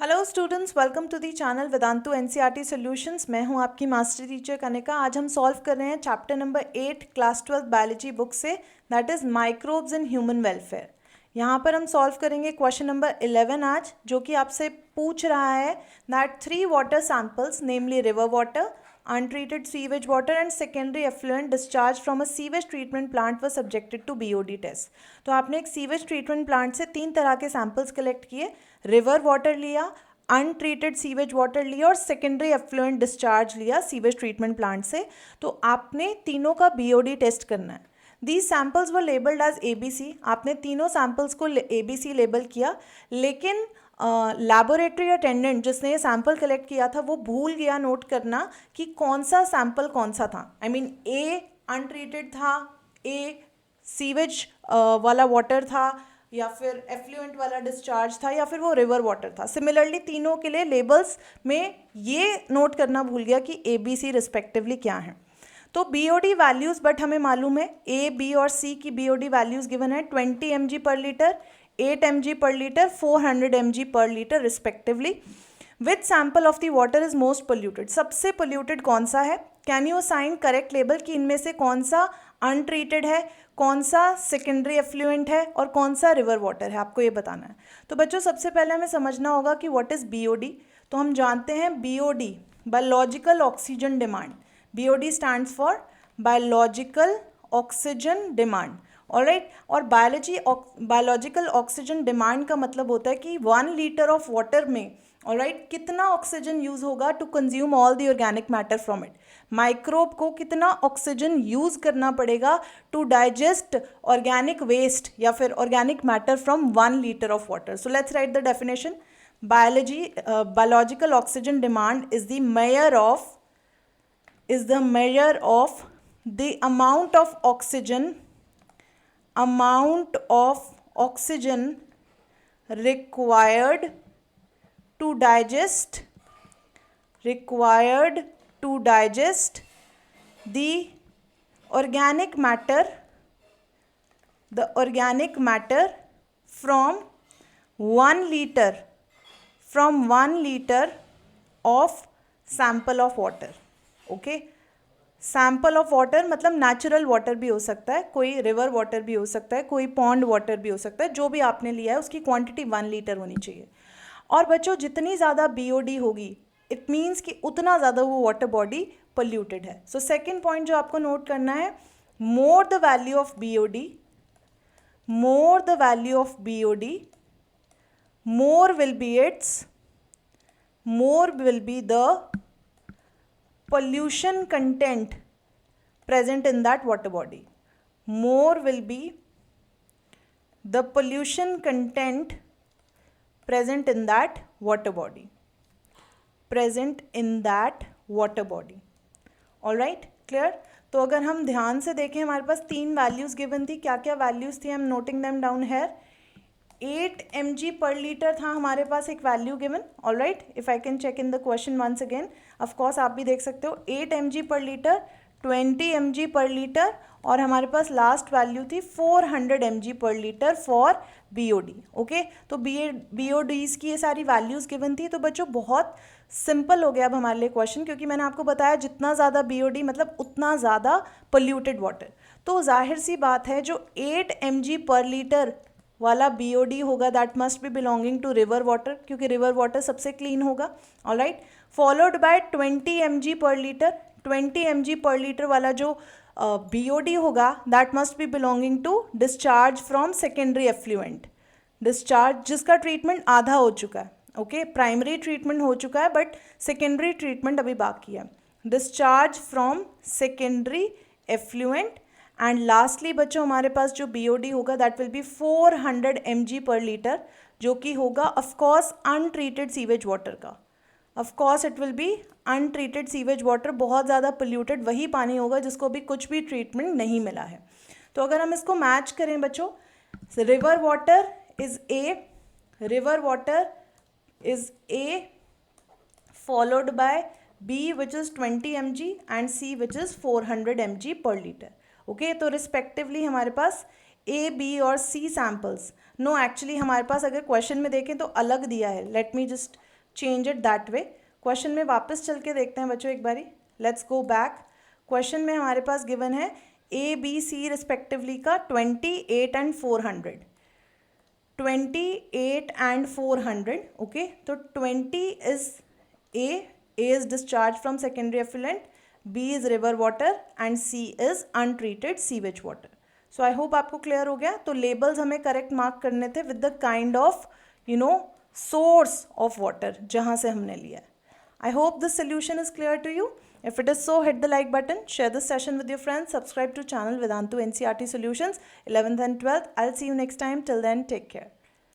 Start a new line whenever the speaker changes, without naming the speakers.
Hello students, welcome to the channel Vedantu NCERT solutions. मैं हूं आपकी मास्टर टीचर कनिका। आज हम सॉल्व कर रहे हैं chapter number 8 class 12 biology book से, that is microbes in human welfare. यहाँ पर हम सॉल्व करेंगे क्वेश्चन नंबर 11 आज, जो कि आपसे पूछ रहा है that 3 water samples namely river water, untreated sewage water and secondary effluent discharged from a sewage treatment plant were subjected to BOD test। तो आपने एक सीवेज ट्रीटमेंट प्लांट से 3 तरह के सैंपल्स कलेक्ट किए, रिवर वाटर लिया, अनट्रीटेड सीवेज वाटर लिया और सेकेंडरी एफ्लुएंट डिस्चार्ज लिया सीवेज ट्रीटमेंट प्लांट से। तो आपने तीनों का BOD टेस्ट करना है। These samples were labelled as ABC। आपने तीनों सैम्पल्स को ABC लेबल किया, लेकिन लैबोरेटरी अटेंडेंट जिसने ये सैम्पल कलेक्ट किया था वो भूल गया नोट करना कि कौन सा सैम्पल कौन सा था। आई मीन ए अनट्रीटेड था, ए सीवेज वाला वाटर था, या फिर एफ्लुएंट वाला डिस्चार्ज था, या फिर वो रिवर वाटर था। सिमिलरली तीनों के लिए लेबल्स में ये नोट करना भूल गया कि ABC रिस्पेक्टिवली क्या है। तो BOD वैल्यूज़ बट हमें मालूम है A, B और C की BOD वैल्यूज़ गिवन है 20 mg पर litre, 8 mg per liter, 400 mg per liter respectively. Which sample of the water is most polluted? सबसे polluted कौन सा है? Can you assign correct label कि इनमें से कौन सा untreated है, कौन सा secondary effluent है और कौन सा river water है, आपको ये बताना है। तो बच्चों सबसे पहले हमें समझना होगा कि what is BOD। तो हम जानते हैं BOD biological oxygen demand। BOD stands for biological oxygen demand। Alright, और बायोलॉजिकल ऑक्सीजन डिमांड का मतलब होता है कि 1 लीटर ऑफ वाटर में ऑलराइट कितना ऑक्सीजन यूज होगा to consume all the organic matter from it. Microbe को कितना ऑक्सीजन यूज करना पड़ेगा टू डाइजेस्ट ऑर्गेनिक वेस्ट या फिर organic matter from 1 litre of water. So let's write the definition. Biological oxygen demand is the measure of the amount of oxygen required to digest the organic matter from 1 liter of sample of water। Okay, sample of water मतलब natural water भी हो सकता है, कोई river water भी हो सकता है, कोई पॉन्ड वाटर भी हो सकता है। जो भी आपने लिया है उसकी क्वांटिटी 1 लीटर होनी चाहिए। और बच्चों जितनी ज़्यादा BOD होगी इट मीन्स कि उतना ज़्यादा वो वाटर बॉडी पोल्यूटेड है। सो सेकेंड पॉइंट जो आपको नोट करना है, more the value of BOD, more will be the pollution content present in that water body। More will be the pollution content present in that water body। All right, clear. तो अगर हम ध्यान से देखें हमारे पास 3 values given थी। क्या क्या वैल्यूज़ थी, I am noting them down here. 8 mg पर लीटर था हमारे पास एक value given. All right, if I can check in the question once again, of course आप भी देख सकते हो 8 mg पर लीटर, 20 mg पर लीटर, और हमारे पास लास्ट वैल्यू थी 400 mg पर लीटर फॉर BOD। ओके, तो BODs की ये सारी वैल्यूज़ गिवन थी। तो बच्चों बहुत सिंपल हो गया अब हमारे लिए क्वेश्चन, क्योंकि मैंने आपको बताया जितना ज़्यादा BOD मतलब उतना ज़्यादा पोल्यूटेड वाटर। तो जाहिर सी बात है जो 8 mg पर लीटर वाला BOD होगा that must be belonging to river water, क्योंकि रिवर वाटर सबसे क्लीन होगा। ऑलराइट, फॉलोड बाय 20 mg पर लीटर। 20 mg पर लीटर वाला जो BOD होगा that must be belonging to discharge from secondary effluent, discharge जिसका ट्रीटमेंट आधा हो चुका है। ओके, प्राइमरी ट्रीटमेंट हो चुका है बट सेकेंडरी ट्रीटमेंट अभी बाकी है। Discharge from secondary effluent. And lastly बच्चों हमारे पास जो BOD होगा दैट विल बी 400 mg पर लीटर, जो कि होगा ऑफकोर्स अनट्रीटेड सीवेज वाटर का। Of course it will be untreated sewage water. बहुत ज़्यादा पोल्यूटेड वही पानी होगा जिसको भी कुछ भी ट्रीटमेंट नहीं मिला है। तो अगर हम इसको मैच करें बच्चों, river water is A followed by B which is 20 mg and C which is 400 mg per liter। Okay, तो रिस्पेक्टिवली हमारे पास A, B और C सैम्पल्स, नो एक्चुअली हमारे पास अगर क्वेश्चन में देखें तो अलग दिया है। Let me just change it that way. Question में वापस चल के देखते हैं बच्चों एक बारी। Let's go back. क्वेश्चन में हमारे पास गिवन है ए बी सी रिस्पेक्टिवली का 28 एंड 400, 28 एंड 400। ओके, तो 20 is A is discharged from secondary effluent, B is river water and C is untreated sewage water. So I hope आपको clear हो गया। तो labels हमें करेक्ट मार्क करने थे with the kind of source of water जहाँ से हमने लिया है। I hope this solution is clear to you. If it is so, hit the like button, share this session with your friends, subscribe to channel Vedantu NCERT Solutions 11th and 12th. I'll see you next time. Till then, take care.